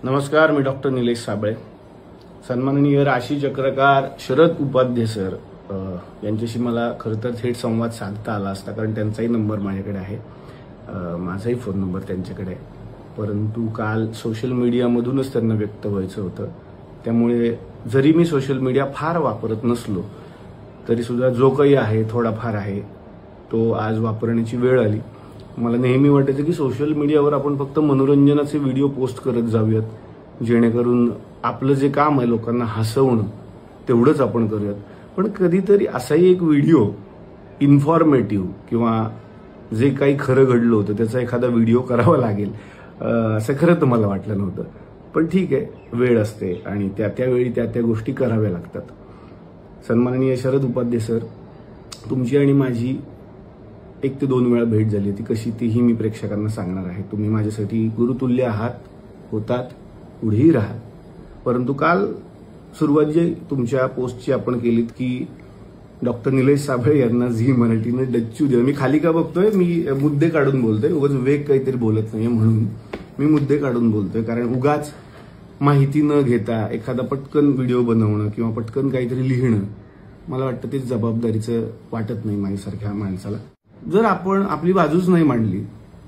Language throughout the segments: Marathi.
नमस्कार, मी डॉक्टर निलेश साबळे. सन्माननीय राशी चक्रकार शरद उपाध्ये सर यांच्याशी मला खरं तर थेट संवाद साधता आला असता, कारण त्यांचाही नंबर माझ्याकडे आहे, माझाही फोन नंबर त्यांच्याकडे आहे. परंतु काल सोशल मीडियामधूनच त्यांना व्यक्त व्हायचं होतं. त्यामुळे जरी मी सोशल मीडिया फार वापरत नसलो तरी सुद्धा जो काही आहे थोडाफार आहे तो आज वापरण्याची वेळ आली. मला नेहमी वाटायचं की सोशल मीडियावर आपण फक्त मनोरंजनाचे व्हिडिओ पोस्ट करत जाऊयात, जेणेकरून आपलं जे काम आहे लोकांना हसवणं तेवढंच आपण करूयात. पण कधीतरी असाही एक व्हिडिओ इन्फॉर्मेटिव्ह किंवा जे काही खरं घडलं होतं त्याचा एखादा व्हिडिओ करावा लागेल असं खरं तर मला वाटलं नव्हतं. पण ठीक आहे, वेळ असते आणि त्यावेळी त्या गोष्टी कराव्या लागतात. सन्माननीय शरद उपाध्ये सर, तुमची आणि माझी 1 ते 2 वेळा भेट झाली होती. कशी तीही मी प्रेक्षकांना सांगणार आहे. तुम्ही माझ्यासाठी गुरुतुल्य आहात, होतात, पुढेही राहा. परंतु काल सुरुवात जी तुमच्या पोस्टची आपण केलीत की डॉक्टर निलेश साबळे यांना झी मराठीने डच्चू दिला. मी खाली का बघतोय, मी मुद्दे काढून बोलतोय, उगाच वेग काहीतरी बोलत नाहीये म्हणून मी मुद्दे काढून बोलतोय. कारण उगाच माहिती न घेता एखादा पटकन व्हिडिओ बनवणं किंवा पटकन काहीतरी लिहिणं मला वाटतं ते जबाबदारीचं वाटत नाही माझ्यासारख्या माणसाला. जर आपण आपली बाजूच नाही मांडली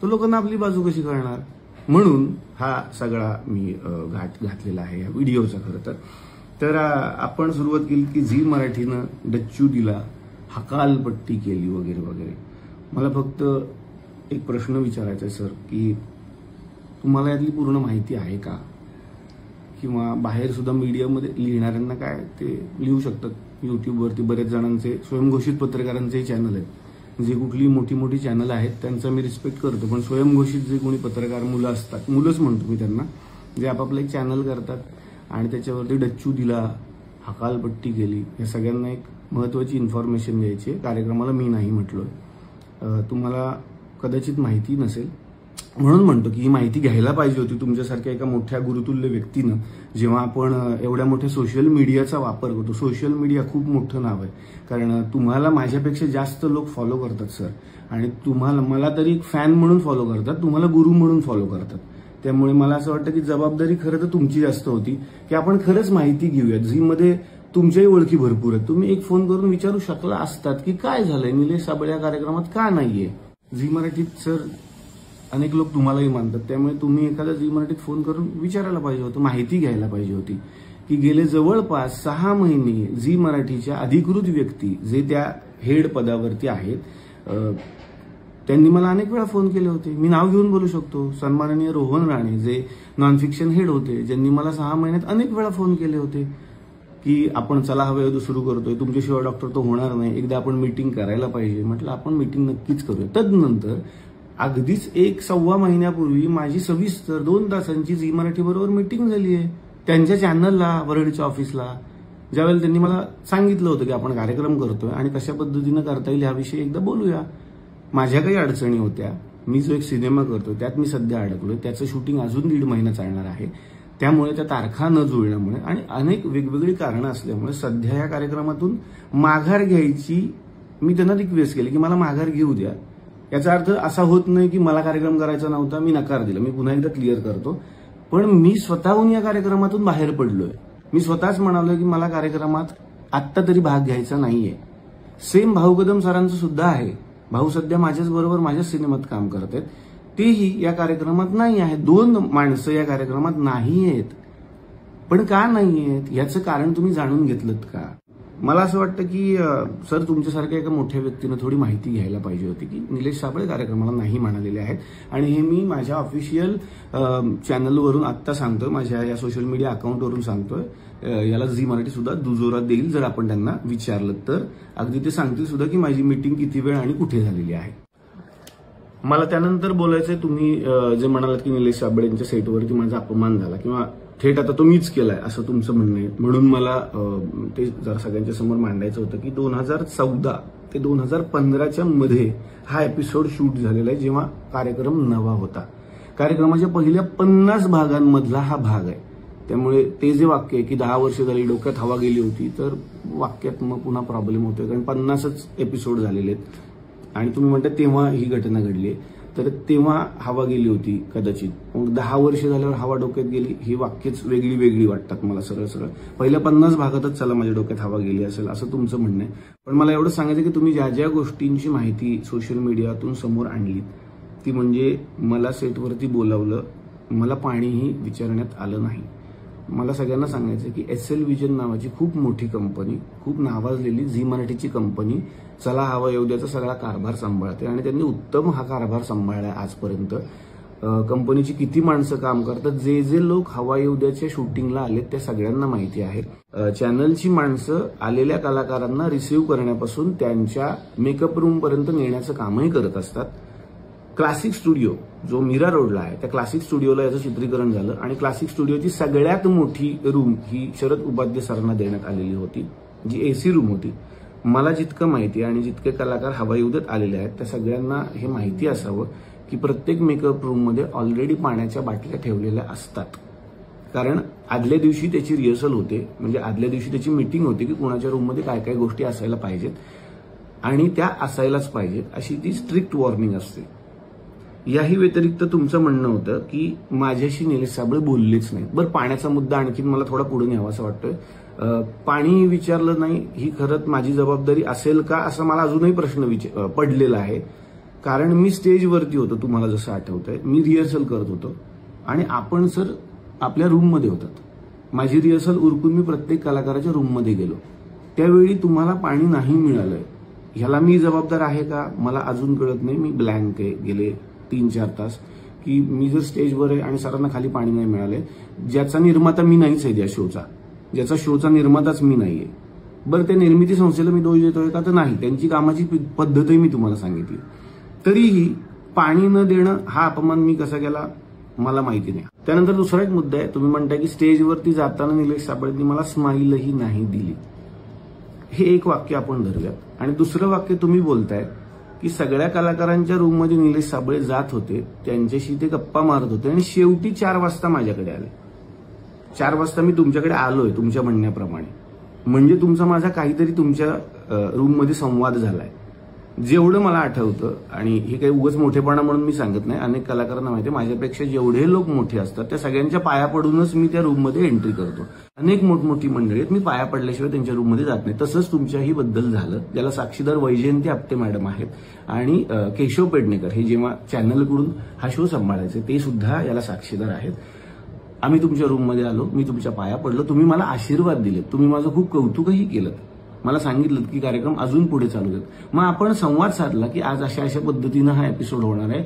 तर लोकांना आपली बाजू कशी कळणार, म्हणून हा सगळा मी घाट घातलेला आहे या व्हिडिओचा. खरं तर आपण सुरुवात केली की झी मराठीनं डच्चू दिला, हकालपट्टी केली वगैरे वगैरे. मला फक्त एक प्रश्न विचारायचा आहे सर, की तुम्हाला यातली पूर्ण माहिती आहे का? किंवा बाहेर सुद्धा मीडियामध्ये लिहिणाऱ्यांना काय ते लिहू शकतात. युट्यूबवरती बरेच जणांचे स्वयंघोषित पत्रकारांचे चॅनल आहेत. जे कुठली मोठी मोठी चॅनल आहेत त्यांचा मी रिस्पेक्ट करतो, पण स्वयंघोषित जे कोणी पत्रकार मुलं असतात, मुलंच म्हणतो मी त्यांना, जे आपापलं एक चॅनल करतात आणि त्याच्यावरती डच्चू दिला, हकालपट्टी केली, या सगळ्यांना एक महत्वाची इन्फॉर्मेशन द्यायची आहे. कार्यक्रमाला मी नाही म्हटलोय. तुम्हाला कदाचित माहिती नसेल म्हणून म्हणतो की ही माहिती घ्यायला पाहिजे होती तुमच्यासारख्या एका मोठ्या गुरुतुल्य व्यक्तीनं. जेव्हा आपण एवढ्या मोठ्या सोशल मीडियाचा वापर करतो, सोशल मीडिया खूप मोठं नाव आहे, कारण तुम्हाला माझ्यापेक्षा जास्त लोक फॉलो करतात सर, आणि तुम्हाला मला तरी एक फॅन म्हणून फॉलो करतात, तुम्हाला गुरु म्हणून फॉलो करतात. त्यामुळे मला असं वाटतं की जबाबदारी खरं तर तुमची जास्त होती की आपण खरंच माहिती घेऊयात. झीमध्ये तुमच्याही ओळखी भरपूर आहेत. तुम्ही एक फोन करून विचारू शकला असतात की काय झालंय, निलेश साबळे या कार्यक्रमात का नाहीये. झी मराठीत सर अनेक लोक तुम्हालाही मानतात, त्यामुळे तुम्ही एखादा झी मराठीत फोन करून विचारायला पाहिजे होतं, माहिती घ्यायला पाहिजे होती की गेले जवळपास 6 महिने झी मराठीच्या अधिकृत व्यक्ती जे त्या हेड पदावरती आहेत त्यांनी मला अनेक वेळा फोन केले होते. मी नाव घेऊन बोलू शकतो. सन्माननीय रोहन राणे जे नॉन फिक्शन हेड होते, ज्यांनी मला 6 महिन्यात अनेक वेळा फोन केले होते की आपण चला हवे सुरू करतोय, तुमच्याशिवाय डॉक्टर तो होणार नाही, एकदा आपण मीटिंग करायला पाहिजे. म्हटलं आपण मीटिंग नक्कीच करूया. तदनंतर अगदीच 1-1.25 महिन्यापूर्वी माझी सविस्तर 2 तासांची झी मराठी बरोबर मीटिंग झाली आहे त्यांच्या चॅनलला, वरळीच्या ऑफिसला. ज्यावेळेला त्यांनी मला सांगितलं होतं की आपण कार्यक्रम करतोय आणि कशा पद्धतीनं करता येईल याविषयी एकदा बोलूया. माझ्या काही अडचणी होत्या. मी जो एक सिनेमा करतोय त्यात मी सध्या अडकलोय, त्याचं शूटिंग अजून 1.5 महिना चालणार आहे. त्यामुळे त्या तारखा न जुळल्यामुळे आणि अनेक वेगवेगळी कारणं असल्यामुळे सध्या या कार्यक्रमातून माघार घ्यायची मी त्यांना रिक्वेस्ट केली की मला माघार घेऊ द्या. याचा अर्थ असा होत नाही की मला कार्यक्रम करायचा नव्हता, मी नकार दिला. मी पुन्हा एकदा क्लिअर करतो, पण मी स्वतःहून या कार्यक्रमातून बाहेर पडलोय. मी स्वतःच म्हणालोय की मला कार्यक्रमात आत्ता तरी भाग घ्यायचा नाहीये. सेम भाऊ कदम सरांचं सुद्धा आहे. भाऊ सध्या माझ्याच बरोबर माझ्याच सिनेमात काम करत आहेत, तेही या कार्यक्रमात नाही आहेत. 2 माणसं या कार्यक्रमात नाही आहेत. पण का नाही आहेत याचं कारण तुम्ही जाणून घेतलं का? मला असं वाटतं की सर तुमच्यासारख्या एका मोठ्या व्यक्तीनं थोडी माहिती घ्यायला पाहिजे होती की निलेश साबळे कार्यक्रमाला नाही म्हणालेले आहेत. आणि हे मी माझ्या ऑफिशियल चॅनलवरून आत्ता सांगतोय, माझ्या या सोशल मीडिया अकाउंटवरून सांगतोय. याला झी मराठी सुद्धा दुजोरा देईल जर आपण त्यांना विचारलं तर. अगदी ते सांगतील सुद्धा की माझी मीटिंग किती वेळ आणि कुठे झालेली आहे. मला त्यानंतर बोलायचंय, तुम्ही जे म्हणालात की निलेश साबळे यांच्या सेटवरती माझा अपमान झाला किंवा थेट आता तो मीच केलाय असं तुमचं म्हणणं आहे, म्हणून मला ते जरा सगळ्यांच्या समोर मांडायचं होतं की 2014 ते 2015च्या मध्ये हा एपिसोड शूट झालेला आहे, जेव्हा कार्यक्रम नवा होता. कार्यक्रमाच्या पहिल्या 50 भागांमधला हा भाग आहे. त्यामुळे ते जे वाक्य आहे की 10 वर्ष झाली डोक्यात हवा गेली होती, तर वाक्यात मग पुन्हा प्रॉब्लेम होतोय, कारण 50च एपिसोड झालेले आहेत आणि तुम्ही म्हणता तेव्हा ही घटना घडली आहे. तर तेव्हा हवा गेली होती कदाचित. मग 10 वर्ष झाल्यावर हवा डोक्यात गेली, ही वाक्यच वेगळी वेगळी वाटतात मला सरळ सरळ. पहिल्या 50 भागातच चला माझ्या डोक्यात हवा गेली असेल असं तुमचं म्हणणं आहे. पण मला एवढं सांगायचं की तुम्ही ज्या ज्या गोष्टींची माहिती सोशल मीडियातून समोर आणली ती म्हणजे मला सेटवरती बोलावलं, मला पाणीही विचारण्यात आलं नाही. मला सगळ्यांना सांगायचं की SL विजन नावाची खूप मोठी कंपनी, खूप नावाजलेली झी मराठीची कंपनी चला हवा येऊ द्याचा सगळा कारभार सांभाळते आणि त्यांनी उत्तम हा कारभार सांभाळलाय आजपर्यंत. कंपनीची किती माणसं काम करतात, जे जे लोक हवा येऊ द्याच्या शूटिंगला आलेत त्या सगळ्यांना माहिती आहे. चॅनलची माणसं आलेल्या कलाकारांना रिसीव्ह करण्यापासून त्यांच्या मेकअप रूम पर्यंत नेण्याचं कामही करत असतात. क्लासिक स्टुडिओ जो मीरा रोडला आहे त्या क्लासिक स्टुडिओला याचं चित्रीकरण झालं आणि क्लासिक स्टुडिओची सगळ्यात मोठी रूम ही शरद उपाध्ये सरांना देण्यात आलेली होती, जी AC रूम होती. मला जितकं माहिती आणि जितके कलाकार हवा येऊ देत आलेले आहेत त्या सगळ्यांना हे माहिती असावं की प्रत्येक मेकअप रूममध्ये ऑलरेडी पाण्याच्या बाटल्या ठेवलेल्या असतात. कारण आदल्या दिवशी त्याची रिहर्सल होते, म्हणजे आदल्या दिवशी त्याची मीटिंग होते की कोणाच्या रूममध्ये काय काय गोष्टी असायला पाहिजेत आणि त्या असायलाच पाहिजेत अशी ती स्ट्रिक्ट वॉर्निंग असते. याही व्यतिरिक्त तुमचं म्हणणं होतं की माझ्याशी निलेश साबळे बोललेच नाही. बरं, पाण्याचा मुद्दा आणखीन मला थोडा पुढे न्यावा असं वाटतोय. पाणी विचारलं नाही ही खरंच माझी जबाबदारी असेल का असं मला अजूनही प्रश्न पडलेला आहे. कारण मी स्टेजवरती होतो, तुम्हाला जसं आठवतंय मी रिहर्सल करत होतो आणि आपण सर आपल्या रूममध्ये होतात. माझी रिहर्सल उरकून मी प्रत्येक कलाकाराच्या रूममध्ये गेलो, त्यावेळी तुम्हाला पाणी नाही मिळालंय. ह्याला मी जबाबदार आहे का मला अजून कळत नाही. मी ब्लँक आहे गेले 3-4 तास की मी जर स्टेजवर आहे आणि सरांना खाली पाणी नाही मिळालंय, ज्याचा निर्माता मी नाहीच आहे, त्या शोचा ज्याचा शोचा निर्माताच मी नाहीये. बरं, त्या निर्मिती संस्थेला मी दोष देतोय का तर नाही, त्यांची कामाची पद्धतही मी तुम्हाला सांगितली. तरीही पाणी न देणं हा अपमान मी कसा केला मला माहिती नाही. त्यानंतर दुसरा एक मुद्दा आहे, तुम्ही म्हणताय की स्टेजवरती जाताना निलेश साबळेंनी मला स्माईलही नाही दिली. हे एक वाक्य आपण धरूयात. आणि दुसरं वाक्य तुम्ही बोलताय की सगळ्या कलाकारांच्या रूममध्ये निलेश साबळे जात होते, त्यांच्याशी ते गप्पा मारत होते आणि शेवटी 4 वाजता माझ्याकडे आले. 4 वाजता मी तुमच्याकडे आलोय तुमच्या म्हणण्याप्रमाणे, म्हणजे तुमचा माझा काहीतरी तुमच्या रूममध्ये संवाद झालाय. जेवढं मला आठवतं, आणि हे काही उगाच मोठेपणा म्हणून मी सांगत नाही, अनेक कलाकारांना माहिती आहे माझ्यापेक्षा जेवढे लोक मोठे असतात त्या सगळ्यांच्या पाया पडूनच मी त्या रूममध्ये एंट्री करतो. अनेक मोठमोठी मंडळी आहेत, मी पाया पडल्याशिवाय त्यांच्या रूममध्ये जात नाही. तसंच तुमच्याही बद्दल झालं, ज्याला साक्षीदार वैजयंती आपटे मॅडम आहेत आणि केशव पेडणेकर हे जेव्हा चॅनलकडून हा शो सांभाळायचे ते सुद्धा याला साक्षीदार आहेत. आम्ही तुमच्या रूममध्ये आलो, मी तुमच्या पाया पडलो, तुम्ही मला आशीर्वाद दिलेत, तुम्ही माझं खूप कौतुकही केलं, मला सांगितलं की कार्यक्रम अजून पुढे चालू आहेत. मग आपण संवाद साधला की आज अशा अशा पद्धतीनं हा एपिसोड होणार आहे,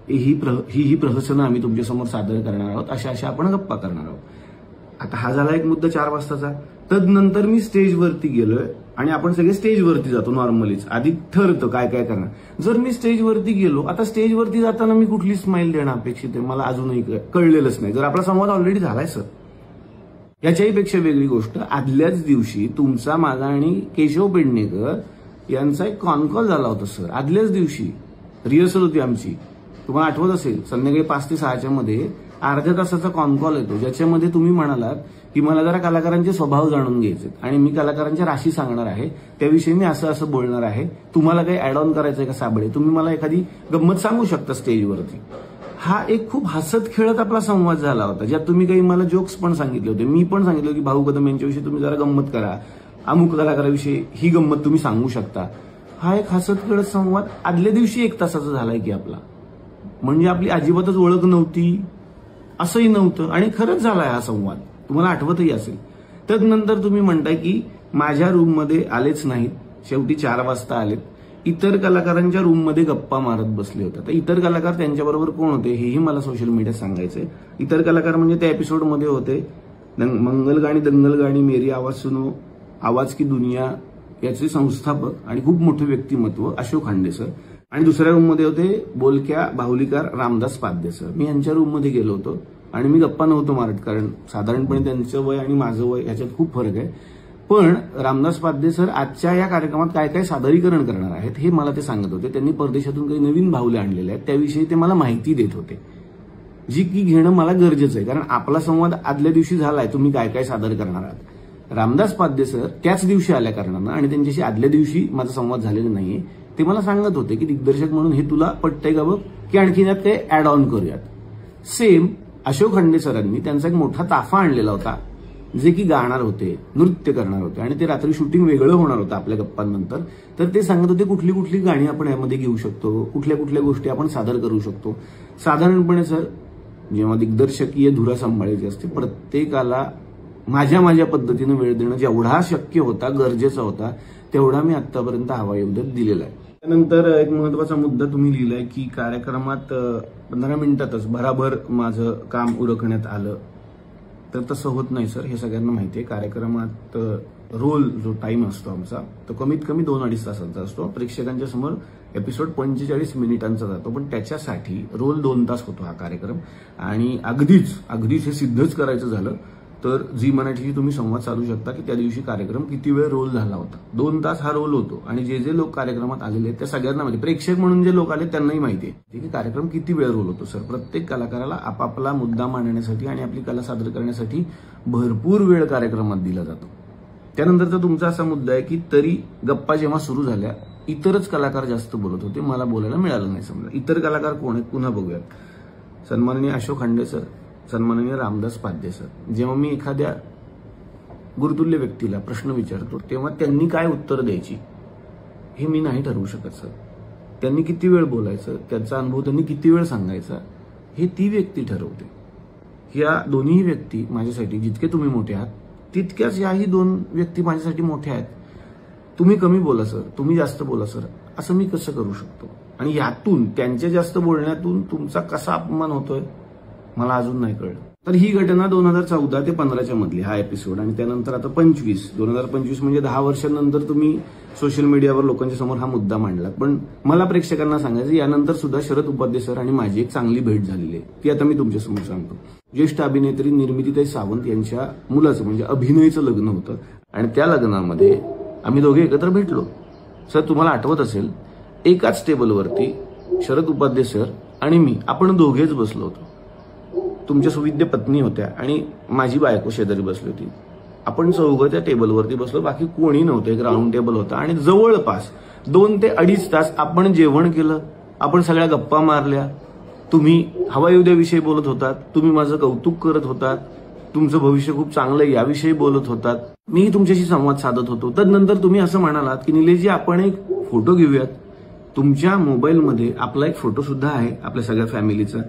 ही प्रहसनं आम्ही तुमच्यासमोर सादर करणार आहोत, अशा आपण गप्पा करणार आहोत. आता हा झाला एक मुद्दा 4 वाजताचा. तदनंतर मी स्टेजवरती गेलोय आणि आपण सगळे स्टेजवरती जातो नॉर्मलीच, आधी ठरतं काय काय करणार. जर मी स्टेजवरती गेलो, आता स्टेजवरती जाताना मी कुठली स्माईल देणं अपेक्षित आहे मला अजूनही कळलेलंच नाही, जर आपला संवाद ऑलरेडी झालाय सर. याच्याही पेक्षा वेगळी गोष्ट, आदल्याच दिवशी तुमचा माझा आणि केशव पेडणेकर यांचा एक कॉल झाला होता सर. आदल्याच दिवशी रिहर्सल होती आमची, तुम्हाला आठवत असेल, संध्याकाळी 5 ते 6च्या मध्ये अर्ध्या तासाचा कॉल येतो, ज्याच्यामध्ये तुम्ही म्हणालात की मला जरा कलाकारांचे स्वभाव जाणून घ्यायचे आणि मी कलाकारांच्या राशी सांगणार आहे, त्याविषयी मी असं बोलणार आहे, तुम्हाला काही ऍड ऑन करायचंय का साबळे, तुम्ही मला एखादी गंमत सांगू शकता स्टेजवरती. हा एक खूप हसत खेळत आपला संवाद झाला होता, ज्यात तुम्ही काही मला जोक्स पण सांगितले होते. मी पण सांगितलं की भाऊ कदम यांच्याविषयी तुम्ही जरा गंमत करा, अमुक कलाकाराविषयी ही गंमत तुम्ही सांगू शकता. हा एक हसत खेळत संवाद आदल्या दिवशी 1 तासाचा झालाय की आपला, म्हणजे आपली अजिबातच ओळख नव्हती असंही नव्हतं आणि खरंच झालाय हा संवाद, तुम्हाला आठवतही असेल. तदनंतर तुम्ही म्हणताय की माझ्या रूममध्ये आलेच नाहीत, शेवटी 4 वाजता आलेत, इतर कलाकारांच्या रूममध्ये गप्पा मारत बसले होते. तर इतर कलाकार त्यांच्याबरोबर कोण होते हेही मला सोशल मीडियात सांगायचंय. इतर कलाकार म्हणजे त्या एपिसोडमध्ये होते मंगलगाणी दंगलगाणी मेरी आवाज सुनो, आवाज की दुनिया याचे संस्थापक आणि खूप मोठे व्यक्तिमत्व अशोक खांडे सर, आणि दुसऱ्या रूममध्ये होते बोलक्या बाहुलीकार रामदास पाध्ये सर. मी यांच्या रूममध्ये गेलो होतो आणि मी गप्पा नव्हतो मारत, कारण साधारणपणे त्यांचं वय आणि माझं वय याच्यात खूप फरक आहे. पण रामदास पाध्ये सर आजच्या या कार्यक्रमात काय काय सादरीकरण करणार आहेत हे मला ते सांगत होते. त्यांनी परदेशातून काही नवीन बाहुले आणलेले आहेत, त्याविषयी ते मला माहिती देत होते, जी की घेणं मला गरजेचं आहे, कारण आपला संवाद आदल्या दिवशी झालाय, तुम्ही काय काय सादर करणार आहात. रामदास पाध्ये सर त्याच दिवशी आल्या कारणानं आणि त्यांच्याशी आदल्या दिवशी माझा संवाद झालेला नाहीये, ते मला सांगत होते की दिग्दर्शक म्हणून हे तुला पटतंय का बघ, की आणखीन यात ते ऍड ऑन करूयात. सेम अशोक खंडे सरांनी त्यांचा एक मोठा ताफा आणलेला होता, जे की गाणार होते, नृत्य करणार होते आणि ते रात्री शूटिंग वेगळं होणार होतं आपल्या गप्पांनंतर. तर ते सांगत होते कुठली कुठली गाणी आपण यामध्ये घेऊ शकतो, कुठल्या कुठल्या गोष्टी आपण सादर करू शकतो. साधारणपणे सर, जेव्हा दिग्दर्शकीय धुरा सांभाळायची असते, प्रत्येकाला माझ्या पद्धतीनं वेळ देणं जेवढा शक्य होता, गरजेचा होता, तेवढा मी आतापर्यंत हवायोद्यात दिलेला आहे. त्यानंतर एक महत्वाचा मुद्दा तुम्ही लिहिलाय की कार्यक्रमात 15 मिनिटातच भराभर माझं काम उरकण्यात आलं. तर तसं होत नाही सर, हे सगळ्यांना माहिती आहे. कार्यक्रमात रोल जो टाइम असतो आमचा, तो कमीत कमी 2-2.5 तासांचा असतो. प्रेक्षकांच्या समोर एपिसोड 45 मिनिटांचा जातो, पण त्याच्यासाठी रोल 2 तास होतो हा कार्यक्रम. आणि अगदीच हे सिद्धच करायचं झालं तर झी मराठीशी तुम्ही संवाद साधू शकता की त्या दिवशी कार्यक्रम किती वेळ रोल झाला होता. 2 तास हा रोल होतो. आणि जे लोक कार्यक्रमात आलेले आहेत त्या सगळ्यांना माहिती, प्रेक्षक म्हणून जे लोक आले त्यांनाही माहिती आहे की कार्यक्रम किती वेळ रोल होतो. सर, प्रत्येक कलाकाराला आपापला मुद्दा मांडण्यासाठी आणि आपली कला सादर करण्यासाठी भरपूर वेळ कार्यक्रमात दिला जातो. त्यानंतरचा तुमचा असा मुद्दा आहे की तरी गप्पा जेव्हा सुरू झाल्या इतरच कलाकार जास्त बोलत होते, मला बोलायला मिळालं नाही. समजा इतर कलाकार कोण आहेत पुन्हा बघूयात. सन्माननीय अशोक खंडे सर, सन्माननीय रामदास पाध्ये सर. जेव्हा मी एखाद्या गुरुतुल्य व्यक्तीला प्रश्न विचारतो तेव्हा त्यांनी काय उत्तर द्यायची हे मी नाही ठरवू शकत सर. त्यांनी किती वेळ बोलायचं, त्याचा अनुभव त्यांनी किती वेळ सांगायचा, हे ती व्यक्ती ठरवते. या दोन्ही व्यक्ती माझ्यासाठी जितके तुम्ही मोठे आहात तितक्याच याही 2 व्यक्ती माझ्यासाठी मोठ्या आहेत. तुम्ही कमी बोला सर, तुम्ही जास्त बोला सर, असं मी कसं करू शकतो? आणि यातून त्यांच्या जास्त बोलण्यातून तुमचा कसा अपमान होतोय मला अजून नाही कळलं. तर ही घटना 2014 ते 15च्या मधली हा एपिसोड. आणि त्यानंतर आता 2025 म्हणजे 10 वर्षांनंतर तुम्ही सोशल मीडियावर लोकांच्या समोर हा मुद्दा मांडला. पण मला प्रेक्षकांना सांगायचं, यानंतर सुद्धा शरद उपाध्ये सर आणि माझी एक चांगली भेट झालेली आहे, ती आता मी तुमच्यासमोर सांगतो. ज्येष्ठ अभिनेत्री निर्मितीताई सावंत यांच्या मुलाचं म्हणजे अभिनयचं लग्न होतं आणि त्या लग्नामध्ये आम्ही दोघे एकत्र भेटलो. सर, तुम्हाला आठवत असेल, एकाच टेबलवरती शरद उपाध्ये सर आणि मी, आपण दोघेच बसलो होतो. तुमच्या सुविद्य पत्नी होत्या आणि माझी बायको शेजारी बसली होती. आपण चौघं त्या टेबलवरती बसलो, बाकी कोणी नव्हतं. एक राऊंड टेबल होता आणि जवळपास 2 ते 2.5 तास आपण जेवण केलं, आपण सगळ्या गप्पा मारल्या. तुम्ही हवायोद्याविषयी बोलत होतात, तुम्ही माझं कौतुक करत होतात, तुमचं भविष्य खूप चांगलं आहे याविषयी बोलत होतात, मीही तुमच्याशी संवाद साधत होतो. तदनंतर तुम्ही असं म्हणालात की निलेशजी, आपण एक फोटो घेऊयात. तुमच्या मोबाईलमध्ये आपला एक फोटो सुद्धा आहे आपल्या सगळ्या फॅमिलीचा.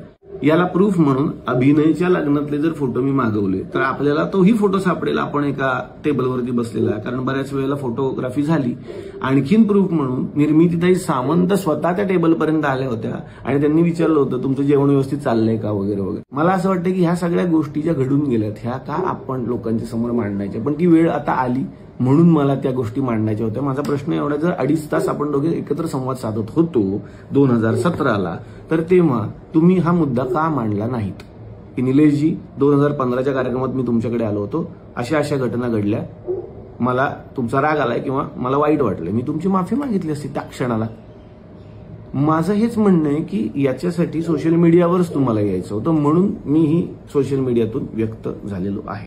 याला प्रूफ म्हणून अभिनयच्या लग्नातले जर फोटो मी मागवले तर आपल्याला तोही फोटो सापडेल, आपण एका टेबलवरती बसलेला. कारण बऱ्याच वेळेला फोटोग्राफी झाली. आणखीन प्रूफ म्हणून निर्मितीताई सावंत स्वतः त्या टेबलपर्यंत आल्या होत्या आणि त्यांनी विचारलं होतं तुमचं जेवण व्यवस्थित चाललंय का वगैरे वगैरे. मला असं वाटतं की ह्या सगळ्या गोष्टी ज्या घडून गेल्यात ह्या का आपण लोकांच्या समोर मांडायच्या, पण ती वेळ आता आली म्हणून मला त्या गोष्टी मांडायच्या होत्या. माझा प्रश्न एवढा, जर 2.5 तास आपण दोघे एकत्र संवाद साधत होतो 2017ला, तर तेव्हा तुम्ही हा मुद्दा का मांडला नाहीत की निलेशजी 2015च्या कार्यक्रमात मी तुमच्याकडे आलो होतो, अशा घटना घडल्या, मला तुमचा राग आलाय किंवा मला वाईट वाटलं, मी तुमची माफी मागितली असती त्या क्षणाला. माझं हेच म्हणणं आहे की याच्यासाठी सोशल मीडियावरच तुम्हाला यायचं होतं, म्हणून मीही सोशल मीडियातून व्यक्त झालेलो आहे.